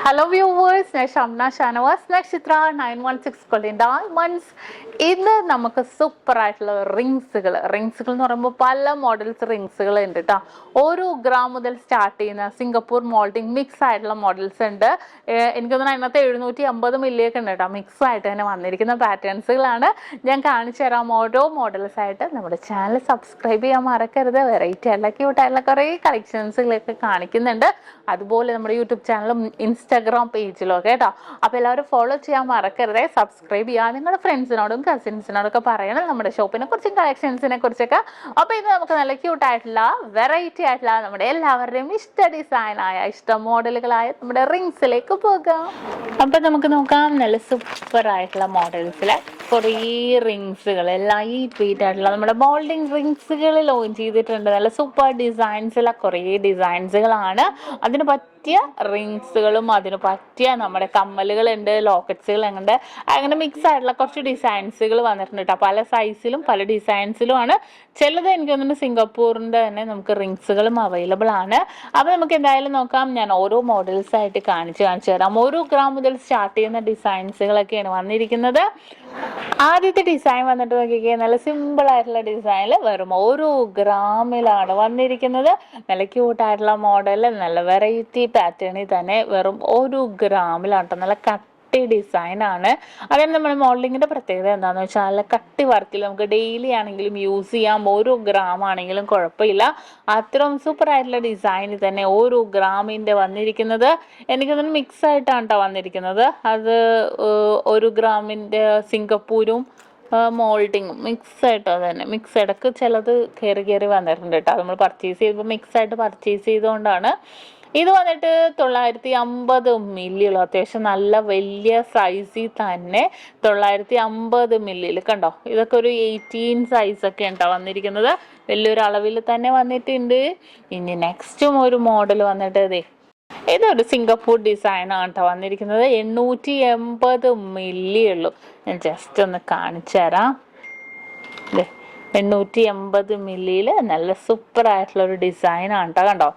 Hello viewers, SHAMNA Nakshathra 916 Golden Diamonds. ഇന്ന് നമുക്ക് super ആയിട്ടുള്ള റിങ്സുകൾ എന്ന് പറയുമ്പോൾ പല മോഡൽസ് റിങ്സുകൾ ഉണ്ട് കേട്ടോ. 1 ഗ്രാം മുതൽ സ്റ്റാർട്ട് ചെയ്യുന്ന സിംഗപ്പൂർ മോൾഡിംഗ് മിക്സ് ആയിട്ടുള്ള മോഡൽസ് ഉണ്ട്. എനിക്ക് തോന്നുന്നു അതിനകത്ത് 750 മില്ലിയൊക്കെ ഉണ്ട് കേട്ടോ. മിക്സ് ആയിട്ട് തന്നെ വന്നിരിക്കുന്ന പാറ്റേൺസുകളാണ് ഞാൻ കാണിച്ചു തരാം. ഓരോ മോഡൽസ് ആയിട്ട് നമ്മുടെ ചാനൽ സബ്സ്ക്രൈബ് ചെയ്യാൻ മറക്കരുത്. വെറൈറ്റി ആയിട്ടുള്ള ക്യൂട്ടായിട്ടുള്ള കുറേ കളക്ഷൻസുകളൊക്കെ കാണിക്കുന്നുണ്ട്. അതുപോലെ നമ്മുടെ യൂട്യൂബ് ചാനലും ഇൻസ്റ്റാഗ്രാം പേജിലും ഒക്കെ കേട്ടോ. അപ്പോൾ എല്ലാവരും ഫോളോ ചെയ്യാൻ മറക്കരുത്, സബ്സ്ക്രൈബ് ചെയ്യുക. നിങ്ങളുടെ ഫ്രണ്ട്സിനോടും കസിൻസിനോടൊക്കെ പറയണം നമ്മുടെ ഷോപ്പിനെ കുറിച്ചും കളക്ഷൻസിനെ കുറിച്ചൊക്കെ. അപ്പോൾ ഇത് നമുക്ക് നല്ല ക്യൂട്ടായിട്ടുള്ള വെറൈറ്റി ആയിട്ടുള്ള നമ്മുടെ എല്ലാവരുടെയും ഇഷ്ട ഡിസൈനായ ഇഷ്ട മോഡലുകളായ നമ്മുടെ റിങ്സിലേക്ക് പോകാം. അപ്പം നമുക്ക് നോക്കാം നല്ല സൂപ്പർ ആയിട്ടുള്ള മോഡൽസിലെ കുറേ റിങ്സുകൾ ലൈറ്റ് വെയിറ്റ് ആയിട്ടുള്ള നമ്മുടെ മോൾഡിംഗ് റിങ്സുകൾ ലോഞ്ച് ചെയ്തിട്ടുണ്ട്. നല്ല സൂപ്പർ ഡിസൈൻസിലെ കുറേ ഡിസൈൻസുകളാണ്. അതിന് പറ്റിയ റിങ്സുകളും അതിന് പറ്റിയ നമ്മുടെ കമ്മലുകളുണ്ട്, ലോക്കറ്റ്സുകളുണ്ട്. അങ്ങനെ മിക്സ് ആയിട്ടുള്ള കുറച്ച് ഡിസൈൻസുകൾ വന്നിട്ടുണ്ട് കേട്ടോ. പല സൈസിലും പല ഡിസൈൻസിലുമാണ്. ചിലത് എനിക്ക് തോന്നുന്നു സിംഗപ്പൂരിൻ്റെ തന്നെ നമുക്ക് റിങ്സുകളും അവൈലബിൾ ആണ്. അപ്പോൾ നമുക്ക് എന്തായാലും നോക്കാം. ഞാൻ ഓരോ മോഡൽസ് ആയിട്ട് കാണിച്ചു തരാം. 1 ഗ്രാം മുതൽ സ്റ്റാർട്ട് ചെയ്യുന്ന ഡിസൈൻസുകളൊക്കെയാണ് വന്നിരിക്കുന്നത്. ആദ്യത്തെ ഡിസൈൻ വന്നിട്ട് നോക്കിക്കേ, നല്ല സിമ്പിൾ ആയിട്ടുള്ള ഡിസൈനിൽ വെറും 1 ഗ്രാമിലാണ് വന്നിരിക്കുന്നത്. നല്ല ക്യൂട്ടായിട്ടുള്ള മോഡൽ, നല്ല വെറൈറ്റി പാറ്റേണിൽ തന്നെ വെറും 1 ഗ്രാമിലാണ് കേട്ടോ. നല്ല കട്ടി ഡിസൈനാണ്. അതായത് നമ്മുടെ മോഡലിങ്ങിൻ്റെ പ്രത്യേകത എന്താണെന്ന് വെച്ചാൽ നല്ല കട്ടി വർക്കിൽ നമുക്ക് ഡെയിലി ആണെങ്കിലും യൂസ് ചെയ്യാം. 1 ഗ്രാം ആണെങ്കിലും കുഴപ്പമില്ല. അത്രയും സൂപ്പർ ആയിട്ടുള്ള ഡിസൈനിൽ തന്നെ 1 ഗ്രാമിൻ്റെ വന്നിരിക്കുന്നത്. എനിക്കതൊന്ന് മിക്സ് ആയിട്ടാണ് കേട്ടോ വന്നിരിക്കുന്നത്. അത് 1 ഗ്രാമിൻ്റെ സിംഗപ്പൂരും മോൾഡിങ്ങും മിക്സ് ആയിട്ട് അത് തന്നെ മിക്സ് ഇടക്ക് ചിലത് കയറി വന്നിട്ടുണ്ട് കേട്ടോ. നമ്മൾ പർച്ചേസ് ചെയ്യുമ്പോൾ മിക്സ് ആയിട്ട് പർച്ചേസ് ചെയ്തുകൊണ്ടാണ്. ഇത് വന്നിട്ട് 950 മില്ലിയുള്ളൂ. അത്യാവശ്യം നല്ല വലിയ സൈസിൽ തന്നെ 950 മില്ലിയിൽ കണ്ടോ. ഇതൊക്കെ ഒരു 18 സൈസൊക്കെ ഉണ്ടോ വന്നിരിക്കുന്നത്. വലിയൊരു അളവിൽ തന്നെ വന്നിട്ടുണ്ട്. ഇനി നെക്സ്റ്റും ഒരു മോഡൽ വന്നിട്ട് ഇതൊരു സിംഗപ്പൂർ ഡിസൈനാണ് കേട്ടോ വന്നിരിക്കുന്നത്. 880 മില്ലിയുള്ളൂ. ഞാൻ ജസ്റ്റ് ഒന്ന് കാണിച്ചു തരാം. 880 മില്ലിയിൽ നല്ല സൂപ്പർ ആയിട്ടുള്ള ഒരു ഡിസൈനാണ് കേട്ടോ. കണ്ടോ,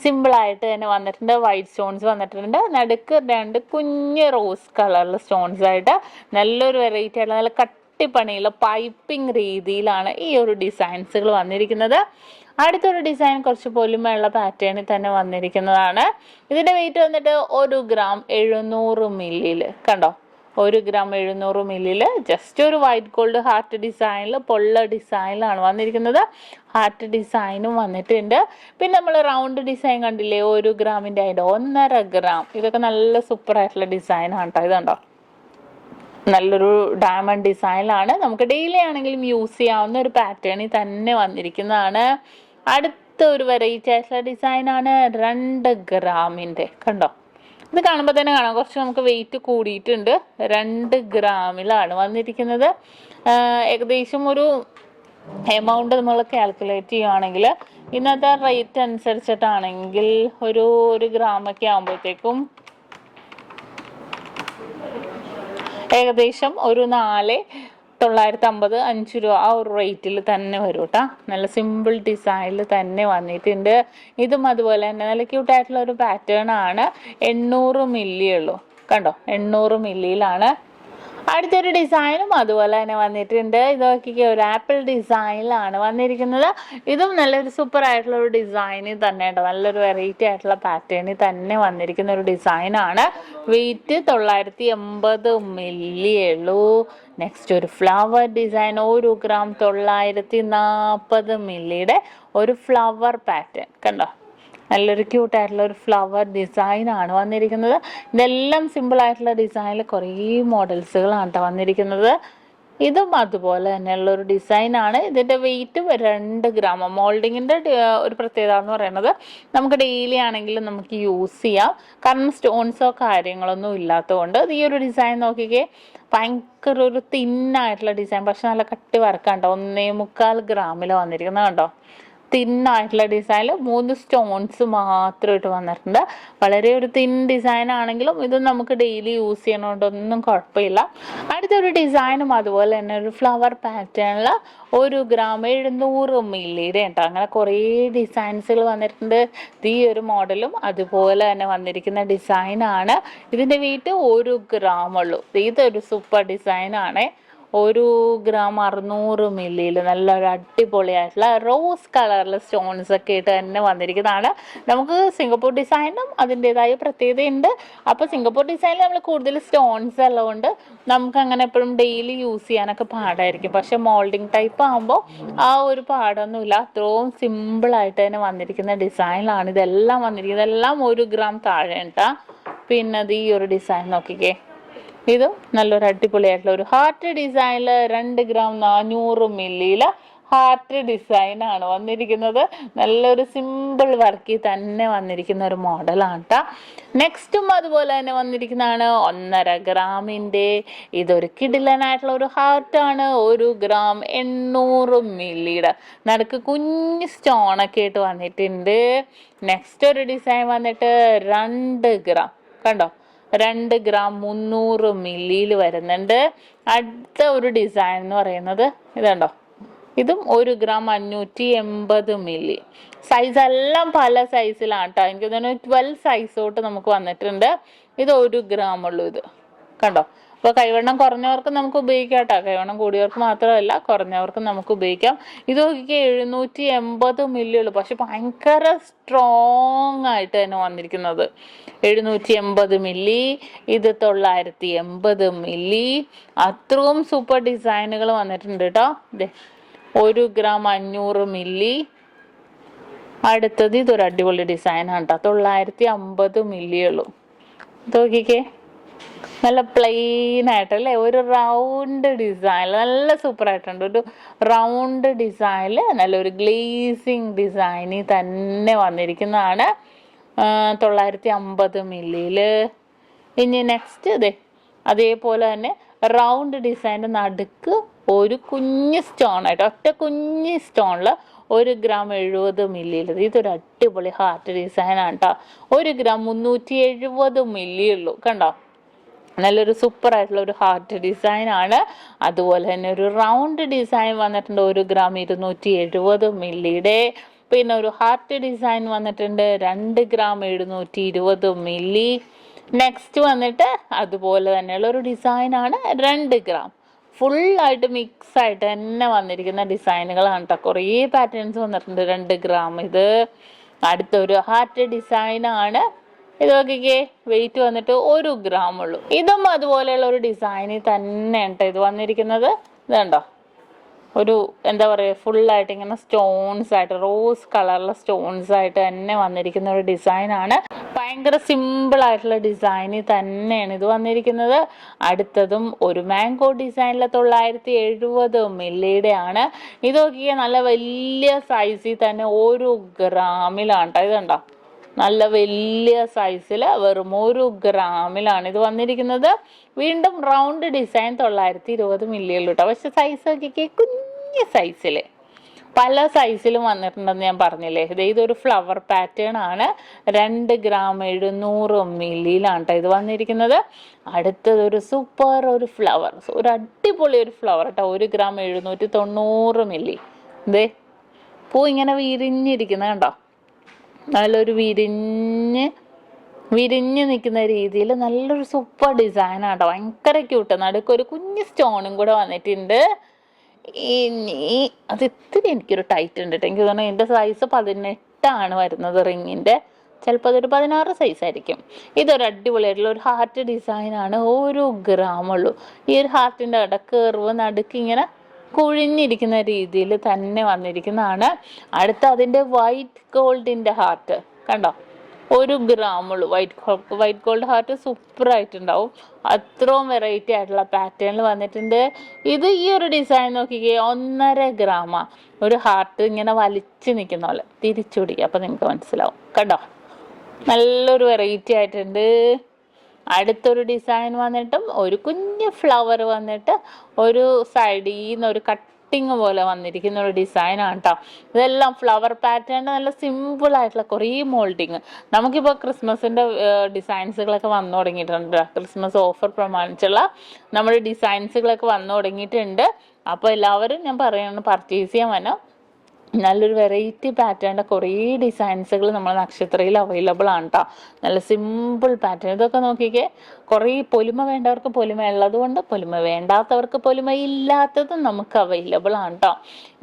സിമ്പിളായിട്ട് തന്നെ വന്നിട്ടുണ്ട്. വൈറ്റ് സ്റ്റോൺസ് വന്നിട്ടുണ്ട്. നടുക്ക് 2 കുഞ്ഞ് റോസ് കളറിൽ സ്റ്റോൺസ് ആയിട്ട് നല്ലൊരു വെറൈറ്റി ആയിട്ടുള്ള നല്ല കട്ടിപ്പണിയുള്ള പൈപ്പിംഗ് രീതിയിലാണ് ഈ ഒരു ഡിസൈൻസുകൾ വന്നിരിക്കുന്നത്. അടുത്തൊരു ഡിസൈൻ കുറച്ച് പൊലിമയുള്ള പാറ്റേണിൽ തന്നെ വന്നിരിക്കുന്നതാണ്. ഇതിൻ്റെ വെയിറ്റ് വന്നിട്ട് 1 ഗ്രാം 700 മില്ലിയിൽ കണ്ടോ. 1 ഗ്രാം 700 മില്ലിയിൽ ജസ്റ്റ് ഒരു വൈറ്റ് ഗോൾഡ് ഹാർട്ട് ഡിസൈനിൽ പൊള്ള ഡിസൈനിലാണ് വന്നിരിക്കുന്നത്. ഹാർട്ട് ഡിസൈനും വന്നിട്ടുണ്ട്. പിന്നെ നമ്മൾ റൗണ്ട് ഡിസൈൻ കണ്ടില്ലേ 1 ഗ്രാമിൻ്റെ അതിൻ്റെ 1.5 ഗ്രാം. ഇതൊക്കെ നല്ല സൂപ്പർ ആയിട്ടുള്ള ഡിസൈനാണ് കേട്ടോ. ഇതുണ്ടോ, നല്ലൊരു ഡയമണ്ട് ഡിസൈനിലാണ്. നമുക്ക് ഡെയിലി ആണെങ്കിലും യൂസ് ചെയ്യാവുന്ന ഒരു പാറ്റേണിൽ തന്നെ വന്നിരിക്കുന്നതാണ്. അടുത്ത ഒരു വെറൈറ്റി ആയിട്ടുള്ള ഡിസൈനാണ് 2 ഗ്രാമിൻ്റെ കണ്ടോ. ഇത് കാണുമ്പോൾ തന്നെ കാണാം കുറച്ച് നമുക്ക് വെയിറ്റ് കൂടിയിട്ടുണ്ട്. 2 ഗ്രാമിലാണ് വന്നിരിക്കുന്നത്. ഏകദേശം ഒരു എമൗണ്ട് നമ്മൾ കാൽക്കുലേറ്റ് ചെയ്യുകയാണെങ്കിൽ ഇന്നത്തെ റേറ്റ് അനുസരിച്ചിട്ടാണെങ്കിൽ ഒരു ഗ്രാമൊക്കെ ആകുമ്പോഴത്തേക്കും ഏകദേശം ഒരു 4,950 5 രൂപ ആ ഒരു റേറ്റിൽ തന്നെ വരും കേട്ടോ. നല്ല സിമ്പിൾ ഡിസൈനിൽ തന്നെ വന്നിട്ടുണ്ട്. ഇതും അതുപോലെ തന്നെ നല്ല ക്യൂട്ടായിട്ടുള്ള ഒരു പാറ്റേൺ ആണ്. 800 മില്ലിയുള്ളൂ കണ്ടോ. 800 മില്ലിയിലാണ്. അടുത്തൊരു ഡിസൈനും അതുപോലെ തന്നെ വന്നിട്ടുണ്ട്. ഇത് നോക്കിക്കുക, ഒരു ആപ്പിൾ ഡിസൈനിലാണ് വന്നിരിക്കുന്നത്. ഇതും നല്ലൊരു സൂപ്പർ ആയിട്ടുള്ള ഒരു ഡിസൈനിൽ തന്നെ കേട്ടോ. നല്ലൊരു വെറൈറ്റി ആയിട്ടുള്ള പാറ്റേണിൽ തന്നെ വന്നിരിക്കുന്ന ഒരു ഡിസൈനാണ്. വെയിറ്റ് 980 മില്ലിയുള്ളൂ. നെക്സ്റ്റ് ഒരു ഫ്ലവർ ഡിസൈൻ 1 ഗ്രാം 940 മില്ലിയുടെ ഒരു ഫ്ലവർ പാറ്റേൺ കണ്ടോ. നല്ലൊരു ക്യൂട്ടായിട്ടുള്ള ഒരു ഫ്ലവർ ഡിസൈനാണ് വന്നിരിക്കുന്നത്. ഇതെല്ലാം സിമ്പിളായിട്ടുള്ള ഡിസൈനിൽ കുറേ മോഡൽസുകളാണ് കേട്ടോ വന്നിരിക്കുന്നത്. ഇതും അതുപോലെ തന്നെയുള്ളൊരു ഡിസൈനാണ്. ഇതിൻ്റെ വെയിറ്റ് 2 ഗ്രാം. മോൾഡിങ്ങിൻ്റെ ഒരു പ്രത്യേകത എന്ന് പറയുന്നത് നമുക്ക് ഡെയിലി ആണെങ്കിലും നമുക്ക് യൂസ് ചെയ്യാം. കാരണം സ്റ്റോൺസോ കാര്യങ്ങളൊന്നും ഇല്ലാത്തതുകൊണ്ട്. ഈ ഒരു ഡിസൈൻ നോക്കിക്കേ, ഭയങ്കര ഒരു തിന്നായിട്ടുള്ള ഡിസൈൻ, പക്ഷെ നല്ല കട്ടി വർക്കാണ് കേട്ടോ. 1.25 ഗ്രാമിൽ വന്നിരിക്കുന്നത് കണ്ടോ. തിന്നായിട്ടുള്ള ഡിസൈനിൽ 3 സ്റ്റോൺസ് മാത്രമായിട്ട് വന്നിട്ടുണ്ട്. വളരെ ഒരു തിൻ ഡിസൈൻ ആണെങ്കിലും ഇത് നമുക്ക് ഡെയിലി യൂസ് ചെയ്യണോണ്ടൊന്നും കുഴപ്പമില്ല. അടുത്തൊരു ഡിസൈനും അതുപോലെ തന്നെ ഒരു ഫ്ലവർ പാറ്റേണിൽ 1 ഗ്രാം 700 മില്ലിയുടെ കേട്ടോ. അങ്ങനെ കുറേ ഡിസൈൻസുകൾ വന്നിട്ടുണ്ട്. ഈ ഒരു മോഡലും അതുപോലെ തന്നെ വന്നിരിക്കുന്ന ഡിസൈനാണ്. ഇതിൻ്റെ വെയിറ്റ് 1 ഗ്രാം ഉള്ളൂ. ഇതൊരു സൂപ്പർ ഡിസൈനാണ്. 1 ഗ്രാം 600 മില്ലിയിൽ നല്ലൊരു അടിപൊളിയായിട്ടുള്ള റോസ് കളറിൽ സ്റ്റോൺസ് ഒക്കെ ആയിട്ട് തന്നെ വന്നിരിക്കുന്നതാണ്. നമുക്ക് സിംഗപ്പൂർ ഡിസൈനും അതിൻ്റെതായ പ്രത്യേകതയുണ്ട്. അപ്പോൾ സിംഗപ്പൂർ ഡിസൈനിൽ നമ്മൾ കൂടുതൽ സ്റ്റോൺസ് ഉള്ളതുകൊണ്ട് നമുക്ക് അങ്ങനെ എപ്പോഴും ഡെയിലി യൂസ് ചെയ്യാനൊക്കെ പാടായിരിക്കും. പക്ഷെ മോൾഡിങ് ടൈപ്പ് ആകുമ്പോൾ ആ ഒരു പാടൊന്നുമില്ല. അത്രയും സിമ്പിളായിട്ട് തന്നെ വന്നിരിക്കുന്ന ഡിസൈനിലാണ് ഇതെല്ലാം വന്നിരിക്കുന്നത്. ഇതെല്ലാം 1 ഗ്രാം താഴെ ഉണ്ടാ. പിന്നെ അത് ഈ ഒരു ഡിസൈൻ നോക്കിക്കേ. ഇത് നല്ലൊരു അടിപൊളിയായിട്ടുള്ള ഒരു ഹാർട്ട് ഡിസൈനിൽ 2 ഗ്രാം 400 മില്ലിയിൽ ഹാർട്ട് ഡിസൈനാണ് വന്നിരിക്കുന്നത്. നല്ലൊരു സിമ്പിൾ വർക്കിൽ തന്നെ വന്നിരിക്കുന്ന ഒരു മോഡലാണ് കേട്ടോ. നെക്സ്റ്റും അതുപോലെ തന്നെ വന്നിരിക്കുന്നതാണ് 1.5 ഗ്രാമിൻ്റെ. ഇതൊരു കിടിലനായിട്ടുള്ള ഒരു ഹാർട്ടാണ്. 1 ഗ്രാം 800 മില്ലിയുടെ നടുക്ക് കുഞ്ഞ് സ്റ്റോണൊക്കെ ആയിട്ട് വന്നിട്ടുണ്ട്. നെക്സ്റ്റ് ഒരു ഡിസൈൻ വന്നിട്ട് 2 ഗ്രാം കണ്ടോ, 2 ഗ്രാം 300 മില്ലിയിൽ വരുന്നുണ്ട്. അടുത്ത ഒരു ഡിസൈൻ എന്ന് പറയുന്നത് ഇതുണ്ടോ, ഇതും 1 ഗ്രാം 580 മില്ലി. സൈസ് എല്ലാം പല സൈസിലാണ് കേട്ടോ. എനിക്ക് തോന്നുന്നു 12 സൈസ് തൊട്ട് നമുക്ക് വന്നിട്ടുണ്ട്. ഇത് 1 ഗ്രാം ഉള്ളൂ. ഇത് കണ്ടോ. അപ്പോൾ കൈവണ്ണം കുറഞ്ഞവർക്ക് നമുക്ക് ഉപയോഗിക്കാം കേട്ടോ. കൈവണ്ണം കൂടിയവർക്ക് മാത്രമല്ല, കുറഞ്ഞവർക്ക് നമുക്ക് ഉപയോഗിക്കാം. ഇത് നോക്കിക്കേ 780 മില്ലി ഉള്ളൂ. പക്ഷെ ഭയങ്കര സ്ട്രോങ് ആയിട്ട് തന്നെ വന്നിരിക്കുന്നത്. 780 മില്ലി. ഇത് 980 മില്ലി. അത്രയും സൂപ്പർ ഡിസൈനുകൾ വന്നിട്ടുണ്ട് കേട്ടോ. ഇതേ 1 ഗ്രാം 500 മില്ലി. അടുത്തത് ഇതൊരു അടിപൊളി ഡിസൈനാണ് കേട്ടോ. 950 മില്ലി ഉള്ളൂ. ഇത് നോക്കിക്കേ, നല്ല പ്ലെയിൻ ആയിട്ടല്ലേ, ഒരു റൗണ്ട് ഡിസൈൻ നല്ല സൂപ്പർ ആയിട്ടുണ്ട്. ഒരു റൗണ്ട് ഡിസൈനിൽ നല്ലൊരു ഗ്ലേസിങ് ഡിസൈനിൽ തന്നെ വന്നിരിക്കുന്നതാണ്. 950 മില്ലിയിൽ. ഇനി നെക്സ്റ്റ് ഇതേ അതേപോലെ തന്നെ റൗണ്ട് ഡിസൈൻ്റെ നടുക്ക് ഒരു കുഞ്ഞ് സ്റ്റോണായിട്ട്, ഒറ്റ കുഞ്ഞ് സ്റ്റോണിൽ 1 ഗ്രാം 70 മില്ലിയിൽ. ഇതൊരു അടിപൊളി ഹാർട്ട് ഡിസൈനാണ് കേട്ടോ. 1 ഗ്രാം 370 മില്ലി ഉള്ളൂ. കണ്ടോ, നല്ലൊരു സൂപ്പർ ആയിട്ടുള്ള ഒരു ഹാർട്ട് ഡിസൈൻ ആണ്. അതുപോലെ തന്നെ ഒരു റൗണ്ട് ഡിസൈൻ വന്നിട്ടുണ്ട് 1 ഗ്രാം 270 മില്ലിയുടെ. പിന്നെ ഒരു ഹാർട്ട് ഡിസൈൻ വന്നിട്ടുണ്ട് 2 ഗ്രാം 720 മില്ലി. നെക്സ്റ്റ് വന്നിട്ട് അതുപോലെ തന്നെയുള്ള ഒരു ഡിസൈനാണ് 2 ഗ്രാം. ഫുള്ളായിട്ട് മിക്സ് ആയിട്ട് തന്നെ വന്നിരിക്കുന്ന ഡിസൈനുകളാണ് കേട്ടോ. കുറേ പാറ്റേൺസ് വന്നിട്ടുണ്ട് 2 ഗ്രാം. ഇത് അടുത്തൊരു ഹാർട്ട് ഡിസൈനാണ്. ഇത് നോക്കിക്കേ, വെയിറ്റ് വന്നിട്ട് 1 ഗ്രാം ഉള്ളൂ. ഇതും അതുപോലെയുള്ള ഒരു ഡിസൈനിൽ തന്നെ കേട്ടോ ഇത് വന്നിരിക്കുന്നത്. ഇതുണ്ടോ, ഒരു എന്താ പറയുക, ഫുള്ളായിട്ട് ഇങ്ങനെ സ്റ്റോൺസ് ആയിട്ട്, റോസ് കളറിലെ സ്റ്റോൺസ് ആയിട്ട് തന്നെ വന്നിരിക്കുന്ന ഒരു ഡിസൈനാണ്. ഭയങ്കര സിമ്പിൾ ആയിട്ടുള്ള ഡിസൈനിൽ തന്നെയാണ് ഇത് വന്നിരിക്കുന്നത്. അടുത്തതും ഒരു മാംഗോ ഡിസൈനിൽ 970 മില്ലിയുടെ ആണ്. ഇത് നോക്കിയാൽ നല്ല വലിയ സൈസിൽ തന്നെ 1 ഗ്രാമിലാണ് കേട്ടോ. ഇതുണ്ടോ, നല്ല വലിയ സൈസിൽ വെറും 1 ഗ്രാമിലാണ് ഇത് വന്നിരിക്കുന്നത്. വീണ്ടും റൗണ്ട് ഡിസൈൻ 920 മില്ലിയുള്ളൂ കേട്ടോ. പക്ഷെ സൈസ് നോക്കിക്കേ, കുഞ്ഞ് സൈസിൽ പല സൈസിലും വന്നിട്ടുണ്ടെന്ന് ഞാൻ പറഞ്ഞില്ലേ. ഇതൊരു ഫ്ലവർ പാറ്റേൺ ആണ്. 2 ഗ്രാം 700 മില്ലിയിലാണ് കേട്ടോ ഇത് വന്നിരിക്കുന്നത്. അടുത്തത് ഒരു സൂപ്പർ ഒരു ഫ്ലവർ, ഒരു അടിപൊളി ഒരു ഫ്ലവർ കേട്ടോ. 1 ഗ്രാം 790 മില്ലി. ഇതേ പൂ ഇങ്ങനെ വിരിഞ്ഞിരിക്കുന്നത് കണ്ടോ, നല്ലൊരു വിരിഞ്ഞ് നിൽക്കുന്ന രീതിയിൽ നല്ലൊരു സൂപ്പർ ഡിസൈനാണ് കേട്ടോ. ഭയങ്കര ക്യൂട്ട്. നടുക്കൊരു കുഞ്ഞ് സ്റ്റോണും കൂടെ വന്നിട്ടുണ്ട്. ഇനി അത് ഇത്തിരി എനിക്കൊരു ടൈറ്റ് ഉണ്ട് കേട്ടോ. എനിക്ക് തോന്നുന്നു എൻ്റെ സൈസ് 18 വരുന്നത് റിങ്ങിൻ്റെ. ചിലപ്പോൾ അതൊരു 16 സൈസ് ആയിരിക്കും. ഇതൊരു അടിപൊളിയായിട്ടുള്ള ഒരു ഹാർട്ട് ഡിസൈനാണ്. 1 ഗ്രാം ഉള്ളൂ. ഈ ഒരു ഹാർട്ടിൻ്റെ കർവ് നടുക്ക് ഇങ്ങനെ കുഴിഞ്ഞിരിക്കുന്ന രീതിയിൽ തന്നെ വന്നിരിക്കുന്നതാണ്. അടുത്ത അതിൻ്റെ വൈറ്റ് ഗോൾഡിൻ്റെ ഹാർട്ട് കണ്ടോ, 1 ഗ്രാം ഉള്ളൂ. വൈറ്റ് ഗോൾഡ് ഹാർട്ട് സൂപ്പർ ആയിട്ടുണ്ടാവും. അത്രയും വെറൈറ്റി ആയിട്ടുള്ള പാറ്റേണിൽ വന്നിട്ടുണ്ട്. ഇത് ഈ ഒരു ഡിസൈൻ നോക്കിക്കേ, 1.5 ഗ്രാമാ. ഒരു ഹാർട്ട് ഇങ്ങനെ വലിച്ചു നിൽക്കുന്ന പോലെ തിരിച്ചുപിടി, അപ്പം നിങ്ങൾക്ക് മനസ്സിലാവും കണ്ടോ. നല്ലൊരു വെറൈറ്റി ആയിട്ടുണ്ട്. അടുത്തൊരു ഡിസൈൻ വന്നിട്ടും ഒരു കുഞ്ഞ് ഫ്ലവർ വന്നിട്ട് ഒരു സൈഡിൽ നിന്ന് ഒരു കട്ട് കട്ടിങ് പോലെ വന്നിരിക്കുന്ന ഒരു ഡിസൈനാണ് കേട്ടോ. ഇതെല്ലാം ഫ്ലവർ പാറ്റേൺ, നല്ല സിമ്പിൾ ആയിട്ടുള്ള കുറേ മോൾഡിങ്. നമുക്കിപ്പോൾ ക്രിസ്മസിൻ്റെ ഡിസൈൻസുകളൊക്കെ വന്നു തുടങ്ങിയിട്ടുണ്ട്. ക്രിസ്മസ് ഓഫർ പ്രമാണിച്ചുള്ള നമ്മുടെ ഡിസൈൻസുകളൊക്കെ വന്നു തുടങ്ങിയിട്ടുണ്ട്. അപ്പോൾ എല്ലാവരും ഞാൻ പറയുന്നത് പർച്ചേസ് ചെയ്യാൻ വേണം. നല്ലൊരു വെറൈറ്റി പാറ്റേണിൻ്റെ കുറേ ഡിസൈൻസുകൾ നമ്മൾ നക്ഷത്രയിൽ അവൈലബിൾ ആണ് കേട്ടോ. നല്ല സിമ്പിൾ പാറ്റേൺ. ഇതൊക്കെ നോക്കിക്കേ, കുറേ പൊലിമ വേണ്ടവർക്ക് പൊലിമ ഉള്ളതുകൊണ്ട്, പൊലിമ വേണ്ടാത്തവർക്ക് പൊലിമ ഇല്ലാത്തതും നമുക്ക് അവൈലബിൾ ആണ് കേട്ടോ.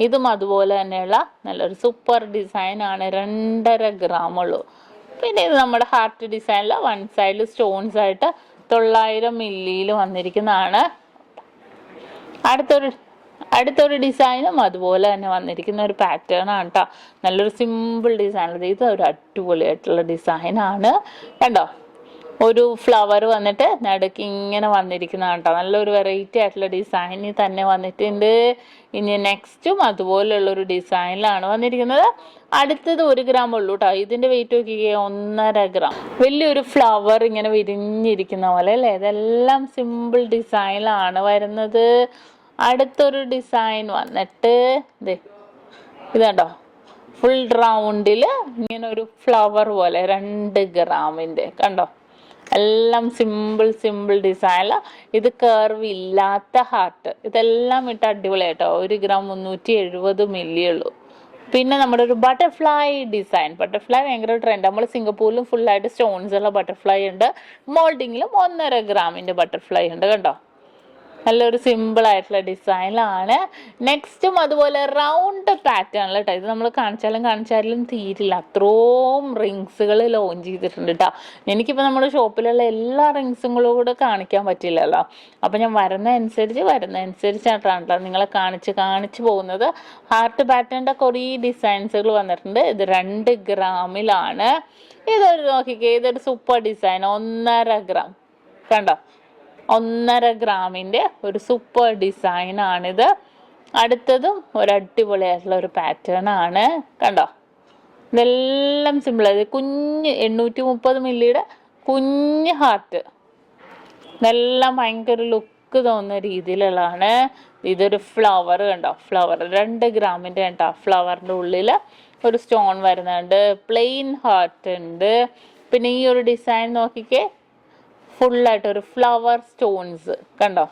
ഇതും അതുപോലെ തന്നെയുള്ള നല്ലൊരു സൂപ്പർ ഡിസൈനാണ്. 2.5 ഗ്രാമുള്ളൂ. പിന്നെ ഇത് നമ്മുടെ ഹാർട്ട് ഡിസൈനിൽ വൺ സൈഡിൽ സ്റ്റോൺസ് ആയിട്ട് 900 മില്ലിയിൽ വന്നിരിക്കുന്നതാണ്. അടുത്തൊരു ഡിസൈനും അതുപോലെ തന്നെ വന്നിരിക്കുന്ന ഒരു പാറ്റേൺ ആണ് കേട്ടോ. നല്ലൊരു സിമ്പിൾ ഡിസൈൻ. ഇത് ഒരു അടിപൊളിയായിട്ടുള്ള ഡിസൈനാണ് കണ്ടോ. ഒരു ഫ്ലവർ വന്നിട്ട് നടുക്ക് ഇങ്ങനെ വന്നിരിക്കുന്നതാണ് കേട്ടോ. നല്ലൊരു വെറൈറ്റി ആയിട്ടുള്ള ഡിസൈനിൽ തന്നെ വന്നിട്ടുണ്ട്. ഇനി നെക്സ്റ്റും അതുപോലെയുള്ളൊരു ഡിസൈനിലാണ് വന്നിരിക്കുന്നത്. അടുത്തത് 1 ഗ്രാം ഉള്ളൂ കേട്ടോ. ഇതിൻ്റെ വെയിറ്റ് നോക്കിക്കുക, 1.5 ഗ്രാം. വലിയൊരു ഫ്ലവർ ഇങ്ങനെ വിരിഞ്ഞിരിക്കുന്ന പോലെ അല്ലേ. ഇതെല്ലാം സിമ്പിൾ ഡിസൈനിലാണ് വരുന്നത്. അടുത്തൊരു ഡിസൈൻ വന്നിട്ട് ഇതുണ്ടോ, ഫുൾ റൗണ്ടിൽ ഇങ്ങനെ ഒരു ഫ്ലവർ പോലെ 2 ഗ്രാമിൻ്റെ കണ്ടോ. എല്ലാം സിമ്പിൾ ഡിസൈനിൽ. ഇത് കർവ് ഇല്ലാത്ത ഹാർട്ട്. ഇതെല്ലാം ഇട്ട് അടിപൊളിയായിട്ടോ. 1 ഗ്രാം 370 മില്ലി ഉള്ളൂ. പിന്നെ നമ്മുടെ ഒരു ബട്ടർഫ്ലൈ ഡിസൈൻ. ബട്ടർഫ്ലൈ ഭയങ്കര ട്രെൻഡ്. നമ്മൾ സിംഗപ്പൂരിലും ഫുള്ളായിട്ട് സ്റ്റോൺസ് ഉള്ള ബട്ടർഫ്ലൈ ഉണ്ട്. മോൾഡിങ്ങിലും 1.5 ഗ്രാമിൻ്റെ ബട്ടർഫ്ലൈ ഉണ്ട് കണ്ടോ. നല്ലൊരു സിമ്പിൾ ആയിട്ടുള്ള ഡിസൈനിലാണ്. നെക്സ്റ്റും അതുപോലെ റൗണ്ട് പാറ്റേണിൽ കേട്ടോ. ഇത് നമ്മൾ കാണിച്ചാലും തീരില്ല, അത്രയും റിങ്സുകൾ ലോഞ്ച് ചെയ്തിട്ടുണ്ട് കേട്ടോ. എനിക്കിപ്പോൾ നമ്മുടെ ഷോപ്പിലുള്ള എല്ലാ റിങ്സുകളും കൂടെ കാണിക്കാൻ പറ്റില്ലല്ലോ. അപ്പം ഞാൻ വരുന്നതനുസരിച്ചായിട്ടാണ് കേട്ടോ നിങ്ങളെ കാണിച്ച് പോകുന്നത്. ഹാർട്ട് പാറ്റേണിൻ്റെ കുറേ ഡിസൈൻസുകൾ വന്നിട്ടുണ്ട്. ഇത് 2 ഗ്രാമിലാണ്. ഇതൊരു നോക്കിക്കേ, ഇതൊരു സൂപ്പർ ഡിസൈൻ. 1.5 ഗ്രാം കണ്ടോ. 1.5 ഗ്രാമിൻ്റെ ഒരു സൂപ്പർ ഡിസൈനാണിത്. അടുത്തതും ഒരു അടിപൊളിയായിട്ടുള്ള ഒരു പാറ്റേൺ ആണ് കണ്ടോ. ഇതെല്ലാം സിമ്പിളായത് കുഞ്ഞ് 830 മില്ലിയുടെ കുഞ്ഞ് ഹാർട്ട്. ഇതെല്ലാം ഭയങ്കര ലുക്ക് തോന്നുന്ന രീതിയിലുള്ളതാണ്. ഇതൊരു ഫ്ലവർ കണ്ടോ. ഫ്ലവർ 2 ഗ്രാമിൻ്റെ കേട്ടോ. ഫ്ലവറിൻ്റെ ഉള്ളിൽ ഒരു സ്റ്റോൺ വരുന്നുണ്ട്. പ്ലെയിൻ ഹാർട്ട് ഉണ്ട്. പിന്നെ ഈ ഒരു ഡിസൈൻ നോക്കിക്കേ, ഫുള്ളായിട്ട് ഒരു ഫ്ലവർ സ്റ്റോൺസ് കണ്ടോ.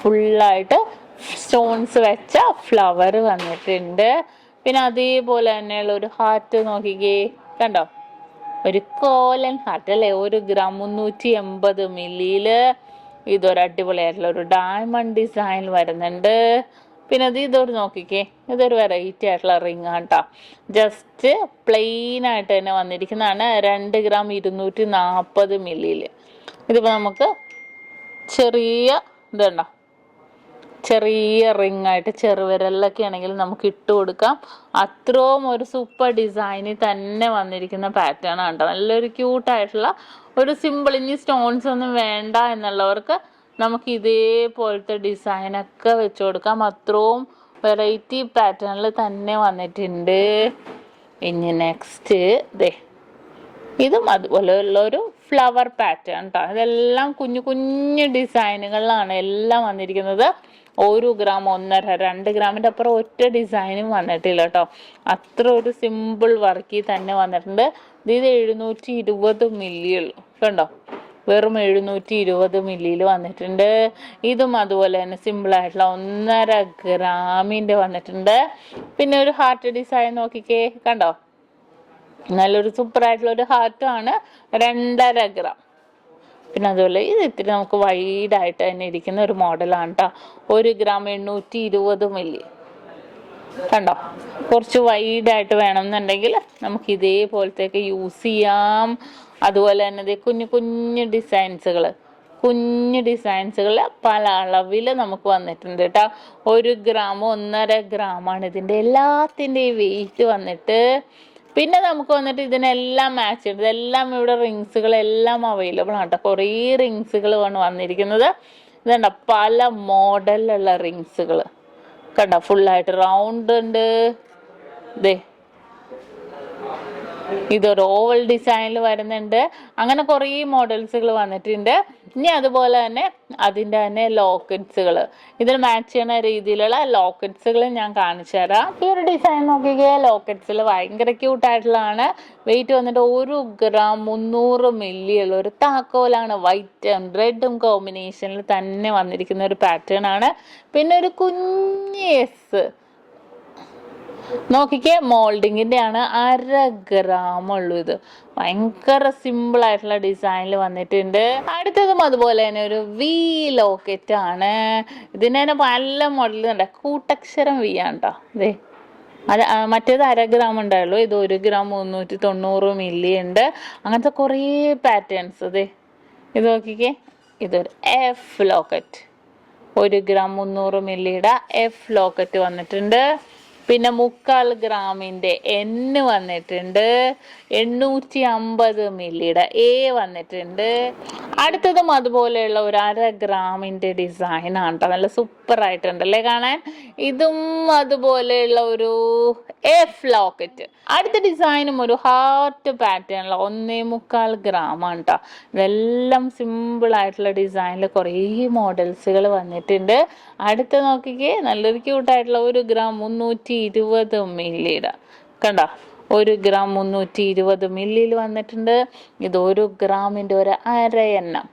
ഫുള്ളായിട്ട് സ്റ്റോൺസ് വെച്ച ഫ്ലവർ വന്നിട്ടുണ്ട്. പിന്നെ അതേപോലെ തന്നെയുള്ള ഒരു ഹാർട്ട് നോക്കിക്കേ കണ്ടോ. ഒരു കോലൻ ഹാർട്ട് അല്ലേ. 1 ഗ്രാം 380 മില്ലിയിൽ. ഇതൊരു അടിപൊളിയായിട്ടുള്ള ഒരു ഡയമണ്ട് ഡിസൈൻ വരുന്നുണ്ട്. പിന്നെ ഇതൊരു നോക്കിക്കേ, ഇതൊരു വെറൈറ്റി ആയിട്ടുള്ള റിങ് ആണ് കേട്ടോ. ജസ്റ്റ് പ്ലെയിൻ ആയിട്ട് തന്നെ വന്നിരിക്കുന്നതാണ്. 2 ഗ്രാം 240 മില്ലിയിൽ. ഇതിപ്പോൾ നമുക്ക് ചെറിയ റിങ് ആയിട്ട് ചെറുവിരലിലൊക്കെ ആണെങ്കിൽ നമുക്ക് ഇട്ട് കൊടുക്കാം. അത്രയും ഒരു സൂപ്പർ ഡിസൈനിൽ തന്നെ വന്നിരിക്കുന്ന പാറ്റേൺ ആണ് കേട്ടോ. നല്ലൊരു ക്യൂട്ടായിട്ടുള്ള ഒരു സിമ്പിൾ. ഇനി സ്റ്റോൺസ് ഒന്നും വേണ്ട എന്നുള്ളവർക്ക് നമുക്ക് ഇതേപോലത്തെ ഡിസൈനൊക്കെ വെച്ച് കൊടുക്കാം. അത്രയും വെറൈറ്റി പാറ്റേണിൽ തന്നെ വന്നിട്ടുണ്ട്. ഇനി നെക്സ്റ്റ് ഇതും അതുപോലെയുള്ളൊരു ഫ്ലവർ പാറ്റേൺ കേട്ടോ. ഇതെല്ലാം കുഞ്ഞു ഡിസൈനുകളിലാണ് എല്ലാം വന്നിരിക്കുന്നത്. 1 ഗ്രാം 1.5 2 ഗ്രാമിൻ്റെ അപ്പുറം ഒറ്റ ഡിസൈനും വന്നിട്ടില്ല കേട്ടോ. അത്ര ഒരു സിമ്പിൾ വർക്കിൽ തന്നെ വന്നിട്ടുണ്ട്. ഇത് 720 മില്ലി ഉള്ളൂ കണ്ടോ. വെറും 720 മില്ലിയിൽ വന്നിട്ടുണ്ട്. ഇതും അതുപോലെ തന്നെ സിമ്പിളായിട്ടുള്ള 1.5 ഗ്രാമിൻ്റെ വന്നിട്ടുണ്ട്. പിന്നെ ഒരു ഹാർട്ട് ഡിസൈൻ നോക്കിക്കേ കണ്ടോ. നല്ലൊരു സൂപ്പറായിട്ടുള്ള ഒരു ഹാർട്ടാണ്. 2.5 ഗ്രാം. പിന്നെ അതുപോലെ ഇത് ഇത്തിരി നമുക്ക് വൈഡായിട്ട് തന്നെ ഇരിക്കുന്ന ഒരു മോഡലാണ് കേട്ടോ. 1 ഗ്രാം 820 മില്ലി കണ്ടോ. കുറച്ച് വൈഡായിട്ട് വേണമെന്നുണ്ടെങ്കിൽ നമുക്ക് ഇതേപോലത്തേക്ക് യൂസ് ചെയ്യാം. അതുപോലെ തന്നെ കുഞ്ഞു ഡിസൈൻസുകൾ പല അളവിൽ നമുക്ക് വന്നിട്ടുണ്ട് കേട്ടോ. 1 ഗ്രാം 1.5 ഗ്രാമാണ് ഇതിൻ്റെ എല്ലാത്തിൻ്റെയും വെയിറ്റ് വന്നിട്ട്. പിന്നെ നമുക്ക് വന്നിട്ട് ഇതിനെല്ലാം മാച്ച് ചെയ്ത് ഇതെല്ലാം ഇവിടെ റിങ്സുകളെല്ലാം അവൈലബിൾ ആണ് കേട്ടോ. കുറേ റിങ്സുകളാണ് വന്നിരിക്കുന്നത്. ഇതുണ്ട പല മോഡലിലുള്ള റിങ്സുകൾ കണ്ടോ. ഫുള്ളായിട്ട് റൗണ്ട് ഉണ്ട്. ഇതൊരു ഓവൽ ഡിസൈനിൽ വരുന്നുണ്ട്. അങ്ങനെ കുറേ മോഡൽസുകൾ വന്നിട്ടുണ്ട്. ഇനി അതുപോലെ തന്നെ അതിൻ്റെ തന്നെ ലോക്കറ്റ്സുകൾ, ഇതിന് മാച്ച് ചെയ്യുന്ന രീതിയിലുള്ള ലോക്കറ്റ്സുകൾ ഞാൻ കാണിച്ചു തരാം. ഈ ഒരു ഡിസൈൻ നോക്കിക്കേ, ലോക്കറ്റ്സിൽ ഭയങ്കര ക്യൂട്ടായിട്ടുള്ളതാണ്. വെയിറ്റ് വന്നിട്ട് 1 ഗ്രാം 300 മില്ലി ഉള്ള ഒരു താക്കോലാണ്. വൈറ്റും റെഡും കോമ്പിനേഷനിൽ തന്നെ വന്നിരിക്കുന്ന ഒരു പാറ്റേൺ ആണ്. പിന്നെ ഒരു കുഞ്ഞ് എസ് നോക്കിക്കേ, മോൾഡിങ്ങിന്റെ ആണ്. 1/2 ഗ്രാം ഉള്ളൂ. ഇത് ഭയങ്കര സിമ്പിൾ ആയിട്ടുള്ള ഡിസൈനിൽ വന്നിട്ടുണ്ട്. അടുത്തതും അതുപോലെ തന്നെ ഒരു വി ലോക്കറ്റ് ആണ്. ഇതിന് തന്നെ പല മോഡലുണ്ട്. കൂട്ടക്ഷരം വി ആണ് കേട്ടോ. അതെ, അത് മറ്റേത് 1/2 ഗ്രാം ഉണ്ടായുള്ളൂ. ഇത് 1 ഗ്രാം 390 മില്ലി ഉണ്ട്. അങ്ങനത്തെ കുറേ പാറ്റേൺസ്. അതെ, ഇത് നോക്കിക്കേ, ഇതൊരു എഫ് ലോക്കറ്റ്, 1 ഗ്രാം 300 മില്ലിയുടെ എഫ് ലോക്കറ്റ് വന്നിട്ടുണ്ട്. പിന്നെ 3/4 ഗ്രാമിൻ്റെ എൻ വന്നിട്ടുണ്ട്. 850 മില്ലിയുടെ എ വന്നിട്ടുണ്ട്. അടുത്തതും അതുപോലെയുള്ള ഒരു 1/2 ഗ്രാമിൻ്റെ ഡിസൈനാണ് കേട്ടോ. നല്ല സൂപ്പർ ആയിട്ടുണ്ടല്ലേ കാണാൻ. ഇതും അതുപോലെയുള്ള ഒരു എഫ് ലോക്കറ്റ്. അടുത്ത ഡിസൈനും ഒരു ഹാർട്ട് പാറ്റേണിലുള്ള 1.25 ഗ്രാമാണ് കേട്ടോ. ഇതെല്ലാം സിമ്പിൾ ആയിട്ടുള്ള ഡിസൈനിൽ കുറേ മോഡൽസുകൾ വന്നിട്ടുണ്ട്. അടുത്ത നോക്കിക്കേ, നല്ലൊരു ക്യൂട്ടായിട്ടുള്ള 1 ഗ്രാം 320 മില്ലിയുടെ കണ്ടോ. 1 ഗ്രാം 320 മില്ലിയിൽ വന്നിട്ടുണ്ട്. ഇത് 1 ഗ്രാമിൻ്റെ ഒരു അരയെണ്ണം,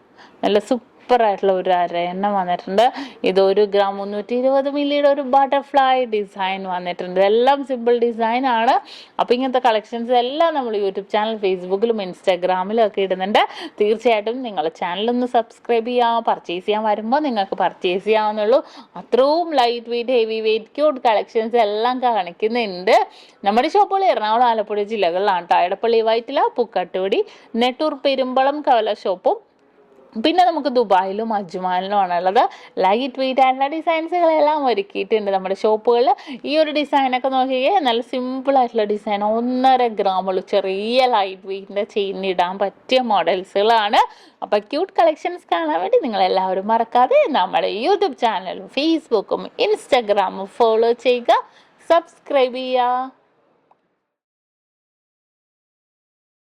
നല്ല സൂപ്പറായിട്ടുള്ള ഒരു അരയെണ്ണം വന്നിട്ടുണ്ട്. ഇത് 1 ഗ്രാം 320 മില്ലിയുടെ ഒരു ബട്ടർഫ്ലൈ ഡിസൈൻ വന്നിട്ടുണ്ട്. എല്ലാം സിമ്പിൾ ഡിസൈൻ ആണ്. അപ്പോൾ ഇങ്ങനത്തെ കളക്ഷൻസ് എല്ലാം നമ്മൾ യൂട്യൂബ് ചാനൽ, ഫേസ്ബുക്കിലും ഇൻസ്റ്റാഗ്രാമിലും ഒക്കെ ഇടുന്നുണ്ട്. തീർച്ചയായിട്ടും നിങ്ങൾ ചാനലൊന്ന് സബ്സ്ക്രൈബ് ചെയ്യാം. പർച്ചേസ് ചെയ്യാൻ വരുമ്പോൾ നിങ്ങൾക്ക് പർച്ചേസ് ചെയ്യാവുന്നുള്ളൂ. അത്രയും light weight, heavy weight, cute collections എല്ലാം കാണിക്കുന്നുണ്ട്. നമ്മുടെ ഷോപ്പുകൾ എറണാകുളം, ആലപ്പുഴ ജില്ലകളിലാണ് കേട്ടോ. എടപ്പള്ളി, വൈറ്റില, പൂക്കാട്ടുപടി, നെട്ടൂർ, പെരുമ്പളം, കവല ഷോപ്പും പിന്നെ നമുക്ക് ദുബായിലും അജ്മാനിലും ആണുള്ളത്. ലൈറ്റ് വെയിറ്റ് ആയിട്ടുള്ള ഡിസൈൻസുകളെല്ലാം ഒരുക്കിയിട്ടുണ്ട് നമ്മുടെ ഷോപ്പുകളിൽ. ഈ ഒരു ഡിസൈനൊക്കെ നോക്കിയാൽ നല്ല സിമ്പിൾ ആയിട്ടുള്ള ഡിസൈൻ, 1.5 ഗ്രാമുള്ളൂ. ചെറിയ ലൈറ്റ് വെയിറ്റിൻ്റെ ചെയിൻ ഇടാൻ പറ്റിയ മോഡൽസുകളാണ്. അപ്പോൾ ക്യൂട്ട് കളക്ഷൻസ് കാണാൻ വേണ്ടി നിങ്ങളെല്ലാവരും മറക്കാതെ നമ്മുടെ യൂട്യൂബ് ചാനലും ഫേസ്ബുക്കും ഇൻസ്റ്റാഗ്രാമും ഫോളോ ചെയ്യുക, സബ്സ്ക്രൈബ് ചെയ്യുക.